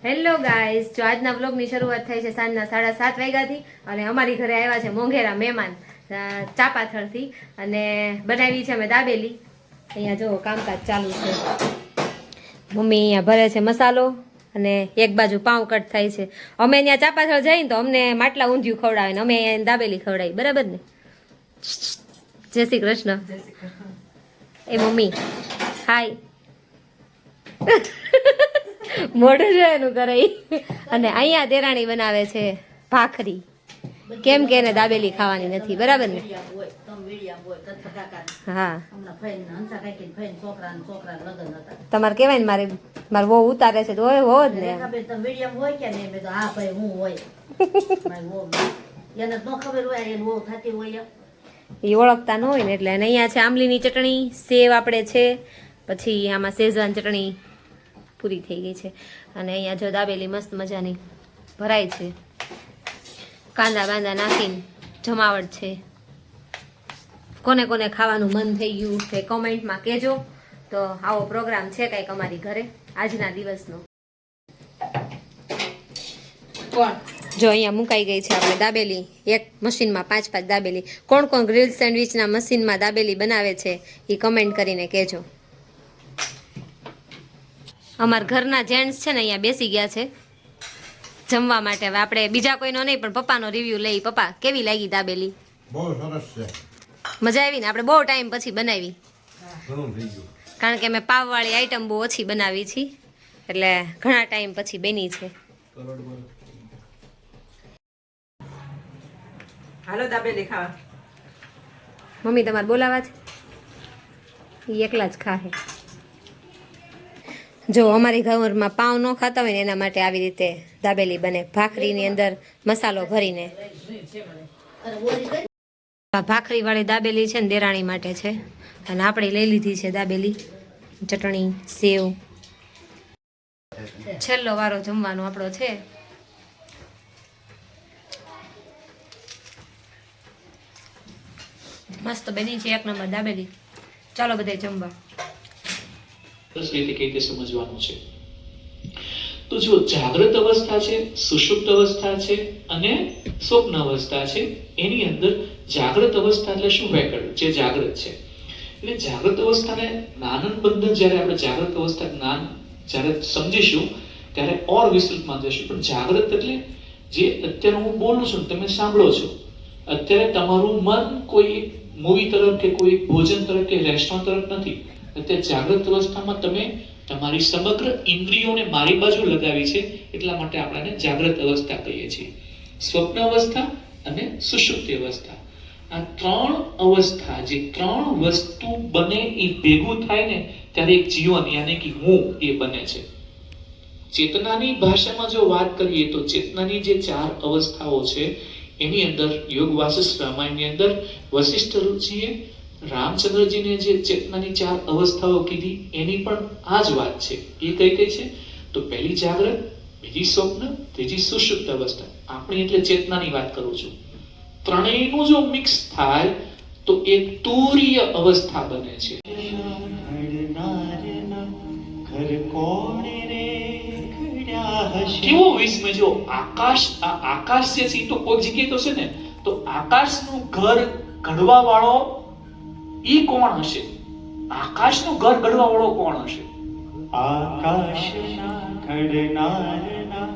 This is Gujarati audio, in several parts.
હેલો ગાઈઝ, જો આજના વ્લોગની શરૂઆત થઈ છે સાંજના 7:30 વાગ્યાથી અને અમારી ઘરે આવ્યા છે મોંઘેરા મહેમાન ચાપાથળથી અને બનાવી છે અમે દાબેલી. અહીંયા જો કામકાજ ચાલુ છે. મમ્મી અહીંયા ભરે છે મસાલો અને એક બાજુ પાઉં કટ થાય છે. અમે અહીંયા ચાપાથળ જઈને તો અમને માટલા ઊંધિયું ખવડાવે ને અમે અહીંયા દાબેલી ખવડાવી, બરાબર ને? જય શ્રી કૃષ્ણ. એ મમ્મી હાય. મોઢું છે એનું કરે. અને અહીંયા દેરાણી બનાવે છે ભાખરી, કેમ કે એને દાબેલી ખાવાની નથી, બરાબર ને? હા, તમારે કેવાય ને મારે બહુ ઉતારે છે તો હો જ ને. એ ઓળખતા ન હોય ને એટલે. અને અહીંયા છે આંબલીની ચટણી, સેવ આપણે છે, પછી આમાં શેઝવાન ચટણી પૂરી થઈ ગઈ છે. અને અહીંયા જો દાબેલી મસ્ત મજાની ભરાય છે, કાંદા બાંદા નાખીને જમાવટ છે. કોને કોને ખાવાનું મન થઈ ગયું તે કોમેન્ટમાં કહેજો. તો આવો પ્રોગ્રામ છે કંઈક અમારી ઘરે આજના દિવસનો. કોણ જો અહીંયા મુકાઈ ગઈ છે આપણે દાબેલી, એક મશીનમાં 5 દાબેલી. કોણ કોણ ગ્રીલ સેન્ડવિચના મશીનમાં દાબેલી બનાવે છે એ કમેન્ટ કરીને કહેજો. અમારા ઘરના જેન્ટ્સ છે ને અહીંયા બેસી ગયા છે જમવા માટે. હવે આપણે બીજા કોઈનો નહીં પણ પપ્પાનો રિવ્યુ લઈ. પપ્પા, કેવી લાગી દાબેલી? બહુ સરસ છે. મજા આવી ને? આપણે બહુ ટાઈમ પછી બનાવી, કારણ કે મેં પાવવાળી આઈટમ બહુ ઓછી બનાવી છે, એટલે ઘણા ટાઈમ પછી બની છે. હાલો દાબેલી ખાવા. મમ્મી તમારે બોલાવા છે? એ એકલા જ ખાહે. જો અમારી ઘરમાં પાવ ન ખાતા હોય ને એના માટે આવી રીતે દાબેલી બને, ભાખરીની અંદર મસાલો ભરીને. ભાખરી વાળી દાબેલી છે ને દેરાણી માટે છે, અને આપણે લઈ લીધી છે દાબેલી, ચટણી, સેવ. છેલ્લો વારો જમવાનો આપણો છે. મસ્ત બની છે, એક નંબર દાબેલી. ચાલો બધા જમવા. રીતે કઈ રીતે સમજવાનું છે. તો જો જાગૃત અવસ્થા છે, સુષુપ્ત અવસ્થા છે અને સ્વપ્ન અવસ્થા છે. એની અંદર જાગૃત અવસ્થા એટલે શું વેકળ જે જાગૃત છે. એટલે જાગૃત અવસ્થાને જ્ઞાનન બંધન, જ્યારે આપણે જાગૃત અવસ્થા જ્ઞાન જ્યારે સમજીશું ત્યારે ઓર વિસ્તૃતમાં જશું. પણ જાગૃત એટલે જે અત્યારે હું બોલું છું, તમે સાંભળો છો, અત્યારે તમારું મન કોઈ મૂવી તરફ કે કોઈ ભોજન તરફ કે રેસ્ટોરન્ટ તરફ નથી. અત્યારે જાગૃત અવસ્થામાં તમે તમારી સમગ્ર ઇન્દ્રિયોને મારી બાજુ લગાવી છે, એટલા માટે આપણે જાગૃત અવસ્થા કહીએ છીએ. સ્વપ્ન અવસ્થા અને સુષુપ્તિ અવસ્થા, આ 3 અવસ્થા, જે 3 વસ્તુ બને એ ભેગું થાય ને ત્યારે એક જીવન યાની કે હું એ બને છે. ચેતનાની ભાષામાં જો વાત કરીએ તો ચેતનાની જે 4 અવસ્થાઓ છે એની અંદર યોગ વાસિષ્ઠ રામાયણની અંદર વશિષ્ઠ ઋષિએ રામચંદ્રજીને જે ચેતનાની 4 અવસ્થાઓ કીધી એની પણ આ જ વાત છે. એ કઈ કઈ છે? તો પહેલી જાગૃત, બીજી સ્વપ્ન, ત્રીજી સુષુપ્ત અવસ્થા. આપણી એટલે ચેતનાની વાત કરું છું. ત્રણેયનું જો મિક્સ થાય તો એક તુરીય અવસ્થા બને છે. કેવો વિસ્મય! જો આકાશ જે છે તો કોઈ જગ્યાએ તો છે ને, તો આકાશનું ઘર ઘડવા વાળો ઈ કોણ હશે? આકાશનું ઘર ઘડવા વાળો કોણ હશે? આકાશના ઘડનારના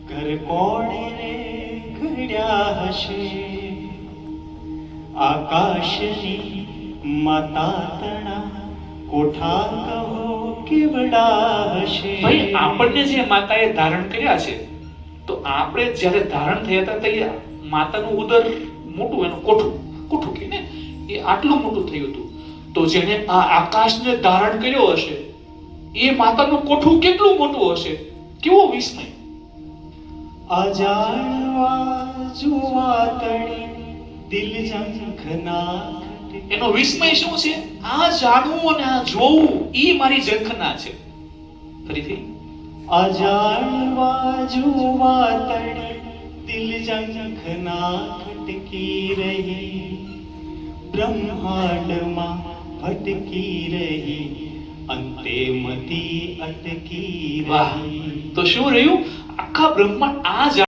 ઘર કોણે રે ઘડ્યા હશે? આકાશની માતા તણા કોઠા કહો કેવડા હશે? ભાઈ, આપણને જે માતાએ ધારણ કર્યા છે, તો આપણે જ્યારે ધારણ થયા હતા ત્યારે માતાનું ઉદર મોટું, એનું કોઠું કે ને એ આટલું મોટું થયું હતું. તો જેને આ આકાશને ધારણ કર્યો હશે એ માતાનું કોઠું કેટલું મોટું હશે? કેવો વિસ્મય! અજાણવા જોવા તણી દિલ ઝંખના. એનો વિસ્મય શું છે? આ જાણવું અને આ જોવું એ મારી ઝંખના છે. ફરીથી, અજાણવા જોવા તણી દિલ ઝંખના ખટકી રહી, બ્રહ્માંડમાં ભટકી રહી, અંતે મતી અટકી રહી. તો શું રહ્યું? આખા બ્રહ્માંડ આ